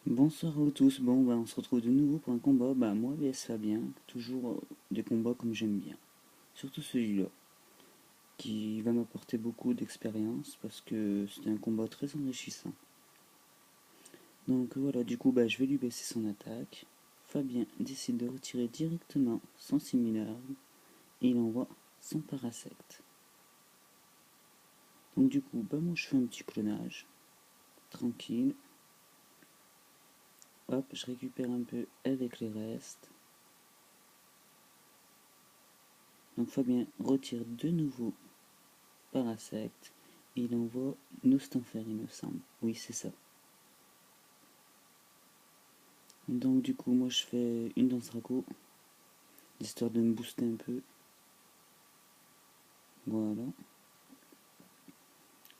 Bonsoir à vous tous, on se retrouve de nouveau pour un combat, moi vs Fabien, toujours des combats comme j'aime bien. Surtout celui-là, qui va m'apporter beaucoup d'expérience parce que c'était un combat très enrichissant. Donc voilà, du coup je vais lui baisser son attaque. Fabien décide de retirer directement son similarme et il envoie son parasecte. Donc du coup, moi je fais un petit clonage, tranquille. Hop, je récupère un peu avec les restes. Donc Fabien retire de nouveau parasecte et il envoie Nostanfer, il me semble. Oui, c'est ça. Donc du coup, moi je fais une danse raco, histoire de me booster un peu. Voilà.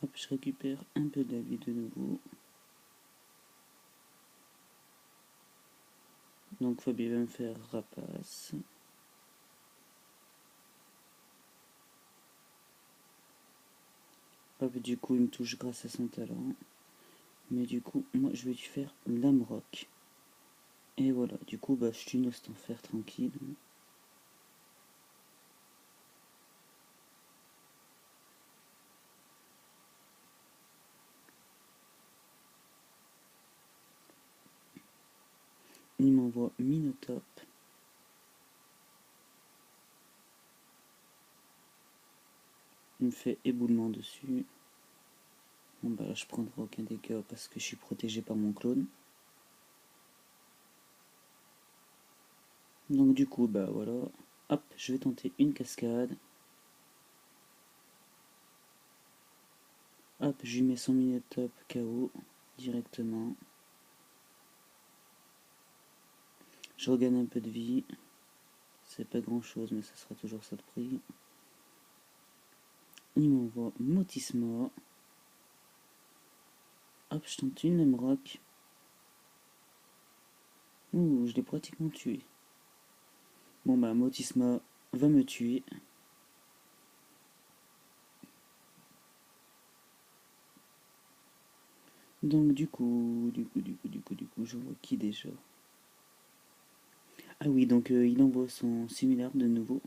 Hop, je récupère un peu de la vie de nouveau. Donc Fabien va me faire rapace. Hop, du coup il me touche grâce à son talent. Mais du coup, moi je vais lui faire lame rock. Et voilà, du coup je tue Nostanfer tranquille. Il m'envoie Minotape. Il me fait éboulement dessus. Bon là je prendrai aucun dégât parce que je suis protégé par mon clone. Donc du coup, voilà. Hop, je vais tenter une cascade. Hop, je lui mets son Minotape KO directement. Je regagne un peu de vie. C'est pas grand chose, mais ça sera toujours ça de prix. Il m'envoie Motisma. Hop, je tente une Lemrock. Ouh, je l'ai pratiquement tué. Bon Motisma va me tuer. Donc du coup, je vois qui déjà. Ah oui, donc il envoie son similaire de nouveau.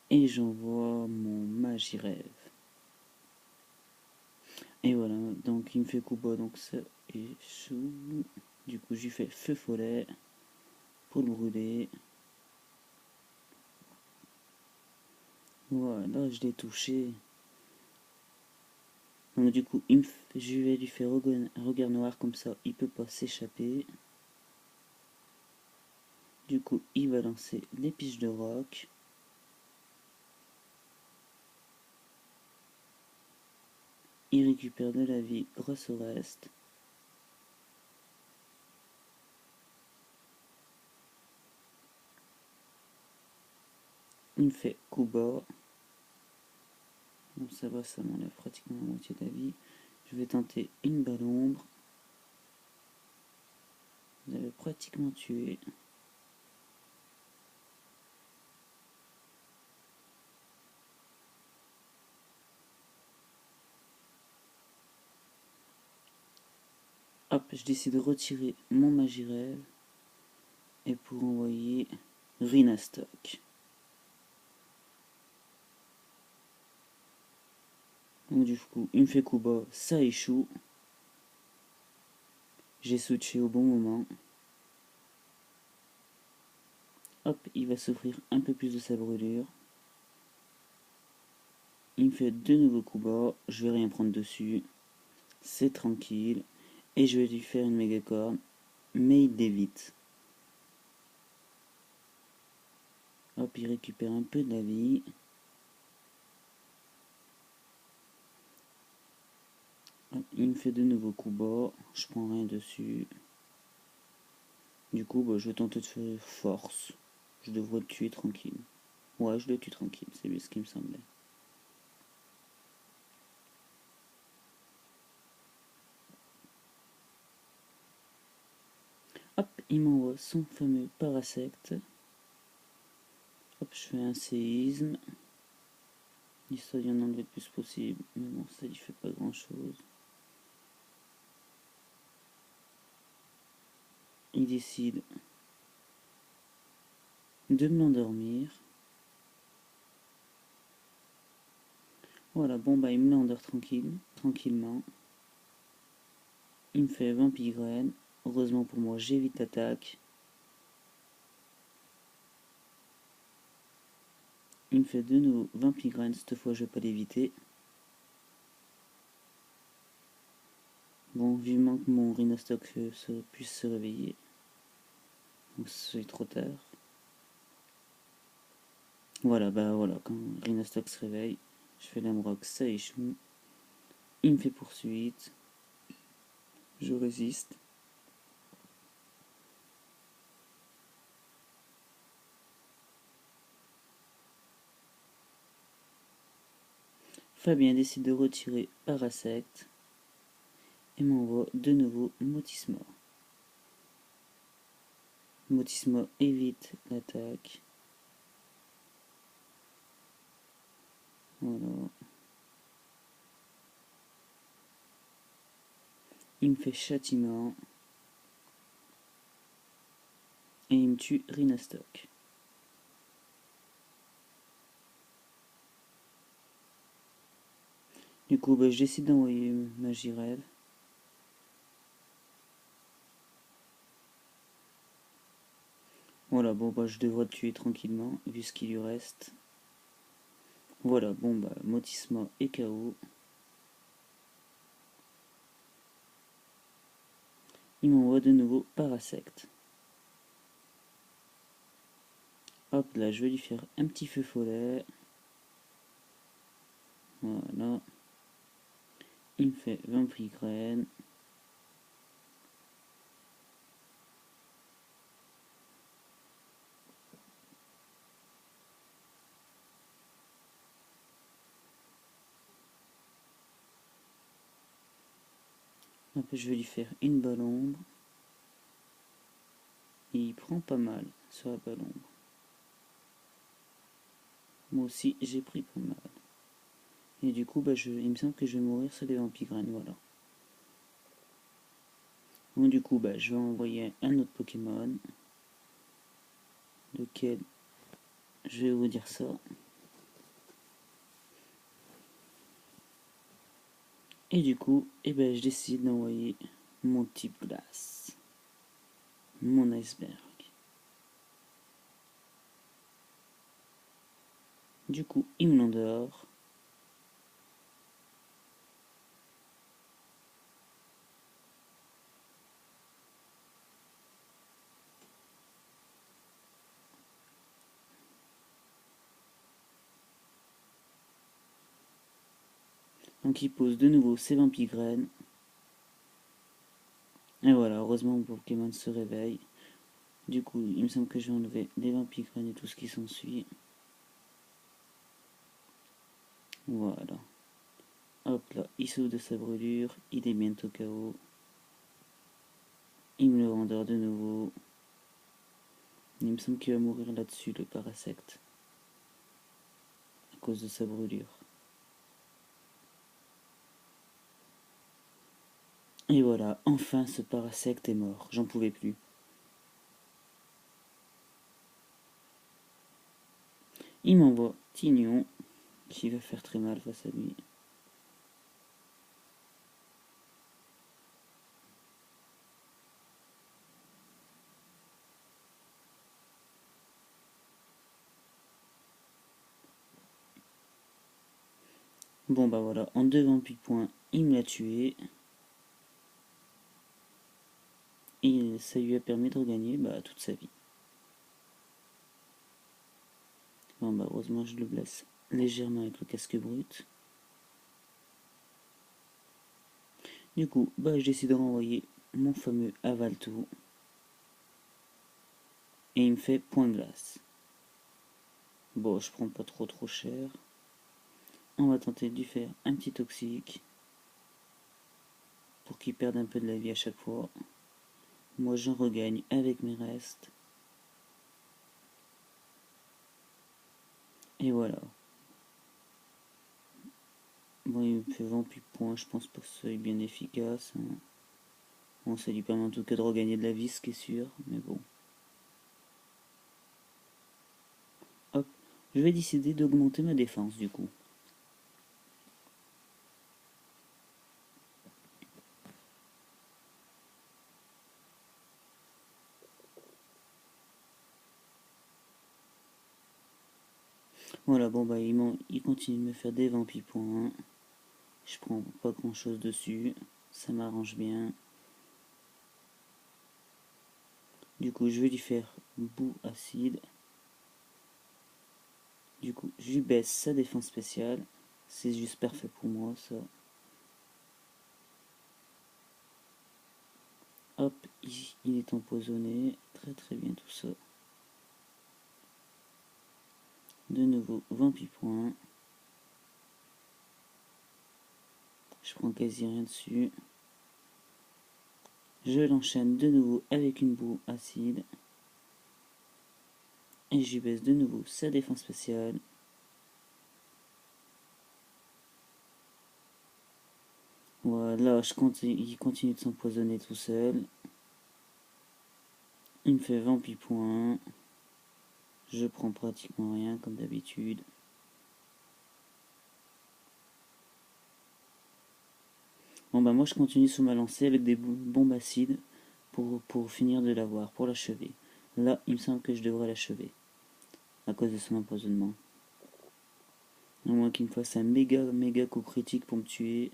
Et j'envoie mon Magirève. Et voilà, donc il me fait coup bas, donc ça échoue. Du coup, j'ai fait feu follet pour le brûler. Voilà, je l'ai touché. Donc du coup, je vais lui faire un regard noir, comme ça il peut pas s'échapper. Du coup, il va lancer les piches de roc. Il récupère de la vie grâce au reste. Il me fait coup bas. Bon, ça va, ça m'enlève pratiquement la moitié de la vie. Je vais tenter une balle ombre. Vous avez pratiquement tué. Hop, je décide de retirer mon Magirève. Et pour envoyer Rhinastock. Donc du coup, il me fait coup bas, ça échoue. J'ai switché au bon moment. Hop, il va souffrir un peu plus de sa brûlure. Il me fait de nouveaux coups bas, je vais rien prendre dessus. C'est tranquille. Et je vais lui faire une méga corne, mais il évite. Hop, il récupère un peu de la vie. Hop, il me fait de nouveaux coups bas, je prends rien dessus. Du coup, je vais tenter de faire force. Je devrais le tuer tranquille. Ouais, je le tue tranquille, c'est bien ce qui me semblait. Hop, il m'envoie son fameux parasecte. Hop, je fais un séisme. Histoire d'y en enlever le plus possible. Mais bon, ça y fait pas grand chose. il décide de me l'endormir. Voilà, bon bah il me l'endort tranquillement. Il me fait vampire-graine. Heureusement pour moi, j'évite l'attaque. Il me fait de nouveau vampire-graine, cette fois je vais pas l'éviter. Bon, vivement que mon Rhinostock puisse se réveiller. Donc c'est trop tard. Voilà, bah voilà, quand Rhinostock se réveille, je fais l'Amrock, ça échoue. Il me fait poursuite. Je résiste. Fabien décide de retirer Parasect et m'envoie de nouveau Motisma. Motisma évite l'attaque. Voilà. Il me fait châtiment. Et il me tue Rhinostock. Du coup, bah, je décide d'envoyer Magirel. Voilà, bon, bah, je devrais le tuer tranquillement, vu ce qu'il lui reste. Voilà, bon, bah, Motisma est KO. Il m'envoie de nouveau Parasect. Hop, là, je vais lui faire un petit feu follet. Voilà. Il me fait vampire-graine. Hop, je vais lui faire une balle ombre. Et il prend pas mal sur la balle ombre. Moi aussi, j'ai pris pas mal. Et du coup, bah, il me semble que je vais mourir sur les vampires-graines, voilà. Donc du coup, bah, je vais envoyer un autre Pokémon. Lequel je vais vous dire ça. Et du coup, eh ben, je décide d'envoyer mon type glace. Mon iceberg. Du coup, il me l'endort. Donc il pose de nouveau ses vampires-graines. Et voilà, heureusement mon Pokémon se réveille. Du coup, il me semble que je vais enlever les vampires-graines et tout ce qui s'ensuit. Voilà. Hop là, il sauve de sa brûlure. Il est bientôt KO. Il me le rendort de nouveau. Il me semble qu'il va mourir là-dessus, le Parasect. À cause de sa brûlure. Et voilà, enfin ce Parasect est mort. J'en pouvais plus. Il m'envoie Tignon, qui va faire très mal face à lui. Bon bah voilà, en 2 28 points, il me l'a tué. Et ça lui a permis de regagner toute sa vie. Bon bah heureusement je le blesse légèrement avec le casque brut. Du coup, bah je décide de renvoyer mon fameux Avalto. Et il me fait point glace. Bon, je prends pas trop cher. On va tenter de lui faire un petit toxique. Pour qu'il perde un peu de la vie à chaque fois. Moi j'en regagne avec mes restes. Et voilà. Bon, il me fait 28 points, je pense pas que ce soit bien efficace. Hein. Bon, ça lui permet en tout cas de regagner de la vie, ce qui est sûr, mais bon. Hop, je vais décider d'augmenter ma défense du coup. Voilà, bon bah il continue de me faire des vampipoints. Je prends pas grand chose dessus, ça m'arrange bien. Du coup, je vais lui faire boue acide. Du coup, je lui baisse sa défense spéciale. C'est juste parfait pour moi, ça. Hop, il est empoisonné. Très très bien tout ça. De nouveau, vampipoint. Je prends quasi rien dessus. Je l'enchaîne de nouveau avec une boue acide. Et je lui baisse de nouveau sa défense spéciale. Voilà, il continue de s'empoisonner tout seul. Il me fait 20 points. Je prends pratiquement rien comme d'habitude. Bon bah moi je continue sur ma lancée avec des bombes acides pour finir de l'avoir, pour l'achever. Là, il me semble que je devrais l'achever. À cause de son empoisonnement. À moins qu'il me fasse un méga coup critique pour me tuer.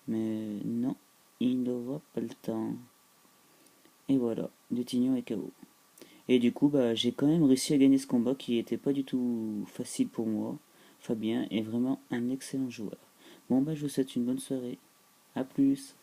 Mais non, il n'aura pas le temps. Et voilà, le Tignon est KO. Et du coup, bah, j'ai quand même réussi à gagner ce combat qui était pas du tout facile pour moi. Fabien est vraiment un excellent joueur. Bon, bah, je vous souhaite une bonne soirée. A plus.